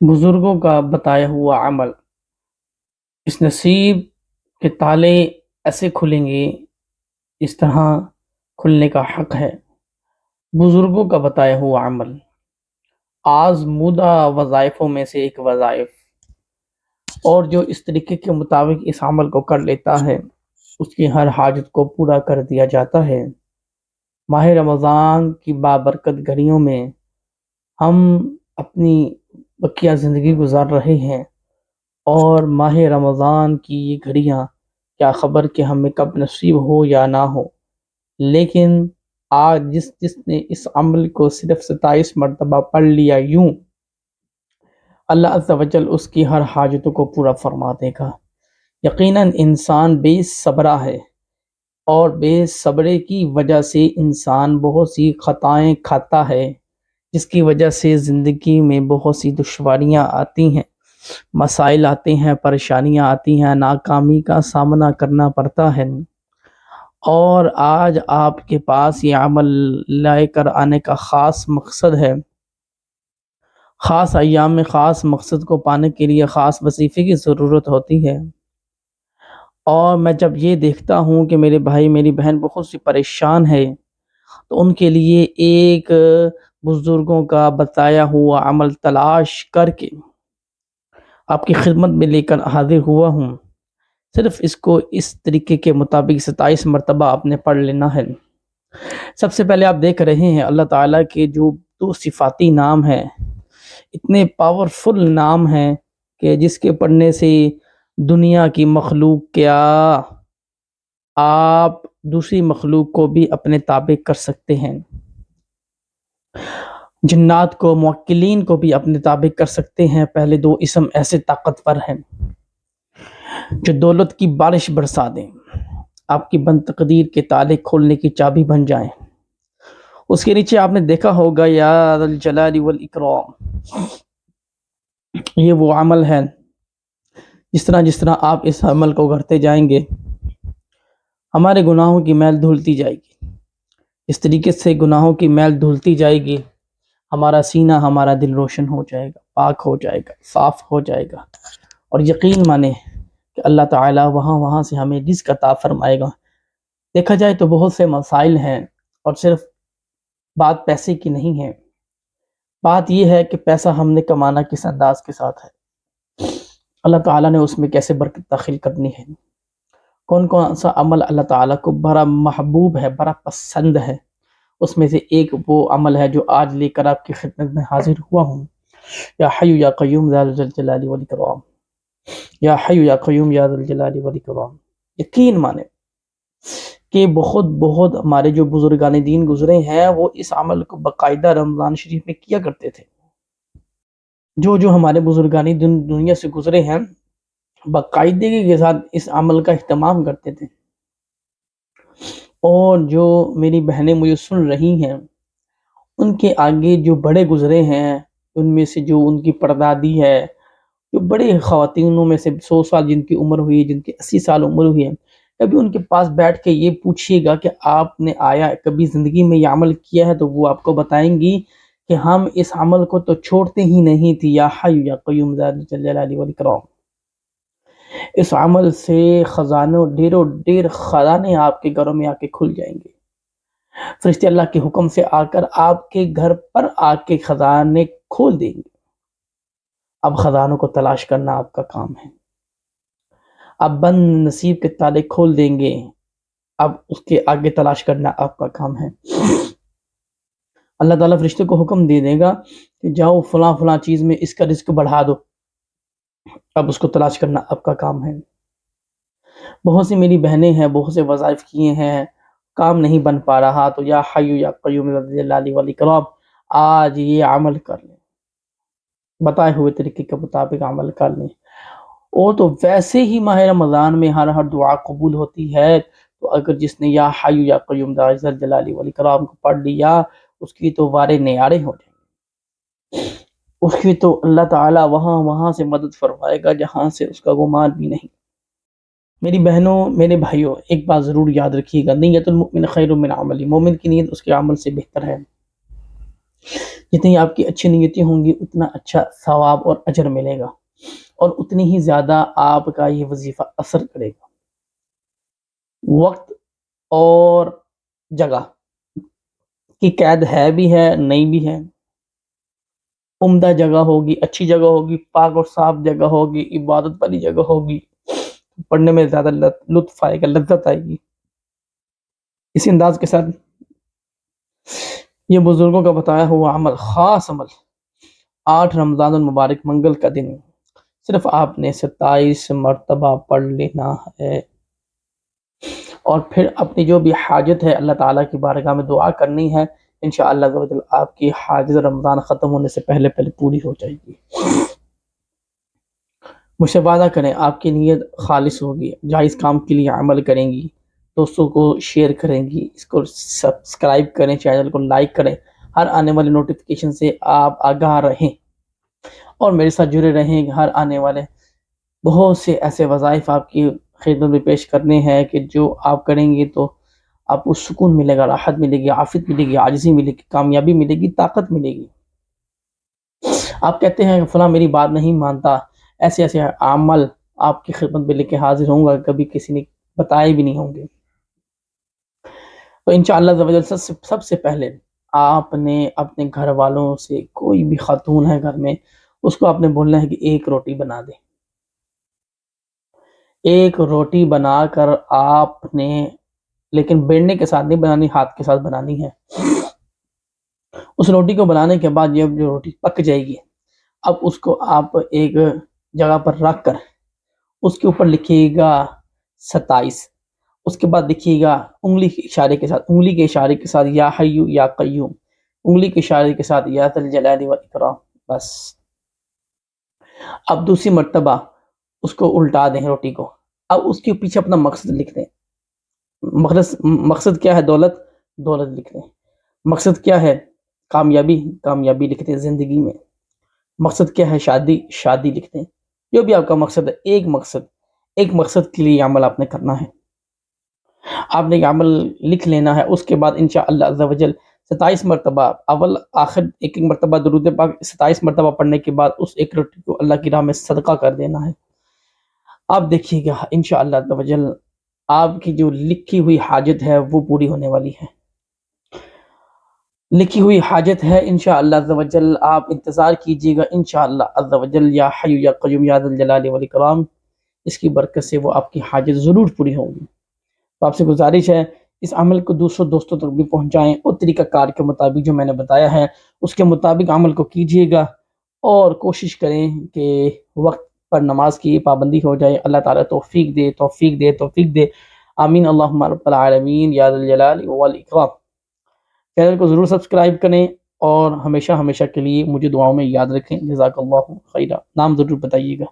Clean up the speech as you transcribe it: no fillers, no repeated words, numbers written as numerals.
بزرگوں کا بتایا ہوا عمل، اس نصیب کے تالے ایسے کھلیں گے اس طرح کھلنے کا حق ہے۔ بزرگوں کا بتایا ہوا عمل آزمودہ وظائفوں میں سے ایک وظائف، اور جو اس طریقے کے مطابق اس عمل کو کر لیتا ہے اس کی ہر حاجت کو پورا کر دیا جاتا ہے۔ ماہ رمضان کی بابرکت گھڑیوں میں ہم اپنی بقیہ زندگی گزار رہے ہیں، اور ماہ رمضان کی یہ گھڑیاں کیا خبر کہ ہمیں کب نصیب ہو یا نہ ہو، لیکن آج جس نے اس عمل کو صرف 27 مرتبہ پڑھ لیا، یوں اللہ عز و جل اس کی ہر حاجتوں کو پورا فرما دے گا۔ یقیناً انسان بے صبرا ہے، اور بے صبرے کی وجہ سے انسان بہت سی خطائیں کھاتا ہے، جس کی وجہ سے زندگی میں بہت سی دشواریاں آتی ہیں، مسائل آتے ہیں، پریشانیاں آتی ہیں، ناکامی کا سامنا کرنا پڑتا ہے۔ اور آج آپ کے پاس یہ عمل لے کر آنے کا خاص مقصد ہے۔ خاص ایام میں خاص مقصد کو پانے کے لیے خاص وظیفے کی ضرورت ہوتی ہے، اور میں جب یہ دیکھتا ہوں کہ میرے بھائی میری بہن بہت سی پریشان ہے، تو ان کے لیے ایک بزرگوں کا بتایا ہوا عمل تلاش کر کے آپ کی خدمت میں لے کر حاضر ہوا ہوں۔ صرف اس کو اس طریقے کے مطابق 27 مرتبہ آپ نے پڑھ لینا ہے۔ سب سے پہلے آپ دیکھ رہے ہیں اللہ تعالیٰ کے جو دو صفاتی نام ہیں، اتنے پاورفل نام ہیں کہ جس کے پڑھنے سے دنیا کی مخلوق کیا آپ دوسری مخلوق کو بھی اپنے تابع کر سکتے ہیں، جنات کو، موکلین کو بھی اپنے تابع کر سکتے ہیں۔ پہلے دو اسم ایسے طاقتور ہیں جو دولت کی بارش برسا دیں، آپ کی بند تقدیر کے تالے کھولنے کی چابی بن جائیں۔ اس کے نیچے آپ نے دیکھا ہوگا یا ذا الجلال والاکرام، یہ وہ عمل ہے جس طرح آپ اس عمل کو کرتے جائیں گے ہمارے گناہوں کی میل دھلتی جائے گی۔ اس طریقے سے گناہوں کی میل دھلتی جائے گی، ہمارا سینہ، ہمارا دل روشن ہو جائے گا، پاک ہو جائے گا، صاف ہو جائے گا، اور یقین مانے کہ اللہ تعالیٰ وہاں سے ہمیں رزق عطا فرمائے گا۔ دیکھا جائے تو بہت سے مسائل ہیں، اور صرف بات پیسے کی نہیں ہے، بات یہ ہے کہ پیسہ ہم نے کمانا کس انداز کے ساتھ ہے، اللہ تعالیٰ نے اس میں کیسے برکت داخل کرنی ہے، کون سا عمل اللہ تعالیٰ کو بڑا محبوب ہے، بڑا پسند ہے۔ اس میں سے ایک وہ عمل ہے جو آج لے کر آپ کی خدمت میں حاضر ہوا ہوں۔ یا حی یا قیوم ذا الجلال والاکرام، یا حی یا قیوم یا ذا الجلال والاکرام۔ یقین مانے کہ بہت ہمارے جو بزرگان دین گزرے ہیں وہ اس عمل کو باقاعدہ رمضان شریف میں کیا کرتے تھے۔ جو ہمارے بزرگان دین دنیا سے گزرے ہیں باقاعدگی کے ساتھ اس عمل کا اہتمام کرتے تھے، اور جو میری بہنیں مجھے سن رہی ہیں ان کے آگے جو بڑے گزرے ہیں، ان میں سے جو ان کی پردادی ہے، جو بڑے خواتینوں میں سے 100 سال جن کی عمر ہوئی، جن کی 80 سال عمر ہوئی ہے، کبھی ان کے پاس بیٹھ کے یہ پوچھیے گا کہ آپ نے آیا کبھی زندگی میں یہ عمل کیا ہے، تو وہ آپ کو بتائیں گی کہ ہم اس عمل کو تو چھوڑتے ہی نہیں تھی۔ یا حی یا قیوم ذا الجلال والاکرام، اس عمل سے خزانوں ڈیر خزانے آپ کے گھروں میں آ کے کھل جائیں گے۔ فرشتے اللہ کے حکم سے آ کر آپ کے گھر پر آ کے خزانے کھول دیں گے۔ اب خزانوں کو تلاش کرنا آپ کا کام ہے، اب بند نصیب کے تالے کھول دیں گے، اب اس کے آگے تلاش کرنا آپ کا کام ہے۔ اللہ تعالیٰ فرشتے کو حکم دے دے گا کہ جاؤ فلاں چیز میں اس کا رزق بڑھا دو، اب اس کو تلاش کرنا آپ کا کام ہے۔ بہت سی میری بہنیں ہیں، بہت سے وظائف کیے ہیں، کام نہیں بن پا رہا، تو یا حی یا قیوم ذا الجلال والاکرام آج یہ عمل کر لیں، بتائے ہوئے طریقے کے مطابق عمل کر لیں، اور تو ویسے ہی ماہ رمضان میں ہر دعا قبول ہوتی ہے۔ تو اگر جس نے یا حی یا قیوم ذا الجلال والاکرام کو پڑھ لیا، اس کی تو وارے نیارے ہو جائیں گے، اس کی تو اللہ تعالیٰ وہاں سے مدد فرمائے گا جہاں سے اس کا گمان بھی نہیں۔ میری بہنوں، میرے بھائیوں، ایک بات ضرور یاد رکھیے گا، نیت المؤمن خیر من عمل، مومن کی نیت اس کے عمل سے بہتر ہے۔ جتنی آپ کی اچھی نیتیں ہوں گی اتنا اچھا ثواب اور اجر ملے گا، اور اتنی ہی زیادہ آپ کا یہ وظیفہ اثر کرے گا۔ وقت اور جگہ کی قید ہے بھی ہے، نہیں بھی ہے۔ عمدہ جگہ ہوگی، اچھی جگہ ہوگی، پاک اور صاف جگہ ہوگی، عبادت والی جگہ ہوگی، پڑھنے میں زیادہ لطف آئے گا، لذت آئے گی۔ اسی انداز کے ساتھ یہ بزرگوں کا بتایا ہوا عمل، خاص عمل 8 رمضان المبارک منگل کا دن صرف آپ نے 27 مرتبہ پڑھ لینا ہے، اور پھر اپنی جو بھی حاجت ہے اللہ تعالیٰ کی بارگاہ میں دعا کرنی ہے، انشاءاللہ عز و جل آپ کی حاجت رمضان ختم ہونے سے پہلے پوری ہو جائے گی۔ مجھ سے وعدہ کریں آپ کی نیت خالص ہوگی، جائز کام کے لیے عمل کریں گی، دوستوں کو شیئر کریں گی، اس کو سبسکرائب کریں، چینل کو لائک کریں، ہر آنے والے نوٹیفیکیشن سے آپ آگاہ رہیں، اور میرے ساتھ جڑے رہیں۔ ہر آنے والے بہت سے ایسے وظائف آپ کی خدمت میں پیش کرنے ہیں کہ جو آپ کریں گے تو آپ کو سکون ملے گا، راحت ملے گی، عافیت ملے گی، عاجزی ملے گی، کامیابی ملے گی، طاقت ملے گی۔ آپ کہتے ہیں فلاں میری بات نہیں مانتا، ایسے ایسے عمل آپ کی خدمت میں لے کے حاضر ہوں گا، کبھی کسی نے بتائے بھی نہیں ہوں گے۔ تو انشاءاللہ سب سے پہلے آپ نے اپنے گھر والوں سے، کوئی بھی خاتون ہے گھر میں، اس کو آپ نے بولنا ہے کہ ایک روٹی بنا دے۔ ایک روٹی بنا کر آپ نے، لیکن بیلنے کے ساتھ نہیں بنانی، ہاتھ کے ساتھ بنانی ہے۔ اس روٹی کو بنانے کے بعد جب جو روٹی پک جائے گی، اب اس کو آپ ایک جگہ پر رکھ کر اس کے اوپر لکھیے گا 27، اس کے بعد لکھیے گا انگلی کے اشارے کے ساتھ یا حیو یا قیوم، انگلی کے اشارے کے ساتھ یا ذی الجلال والاکرام، بس۔ اب دوسری مرتبہ اس کو الٹا دیں روٹی کو، اب اس کے پیچھے اپنا مقصد لکھ دیں۔ مقصد کیا ہے؟ دولت لکھ دیں۔ مقصد کیا ہے؟ کامیابی لکھ دیں زندگی میں۔ مقصد کیا ہے؟ شادی لکھ دیں۔ جو بھی آپ کا مقصد ہے، ایک مقصد کے لیے عمل آپ نے کرنا ہے، آپ نے یہ عمل لکھ لینا ہے۔ اس کے بعد انشاءاللہ عز و جل 27 مرتبہ، اول آخر ایک مرتبہ درود پاک 27 مرتبہ پڑھنے کے بعد اس ایک روٹی کو اللہ کی راہ میں صدقہ کر دینا ہے۔ آپ دیکھیے گا انشاءاللہ عز و جل آپ کی جو لکھی ہوئی حاجت ہے وہ پوری ہونے والی ہے، لکھی ہوئی حاجت ہے انشاءاللہ عز و جل۔ آپ انتظار کیجیے گا انشاءاللہ عز و جل، یا حی یا قیوم یا ذی الجلال والاکرام، اس کی برکت سے وہ آپ کی حاجت ضرور پوری ہوگی۔ تو آپ سے گزارش ہے اس عمل کو دوستوں تک بھی پہنچائیں، اور طریقہ کار کے مطابق جو میں نے بتایا ہے اس کے مطابق عمل کو کیجیے گا، اور کوشش کریں کہ وقت پر نماز کی پابندی ہو جائے۔ اللہ تعالیٰ توفیق دے، آمین اللہم رب العالمین یا ذی الجلال والاکرام۔ چینل کو ضرور سبسکرائب کریں، اور ہمیشہ کے لیے مجھے دعاؤں میں یاد رکھیں۔ جزاک اللہ خیرہ، نام ضرور بتائیے گا۔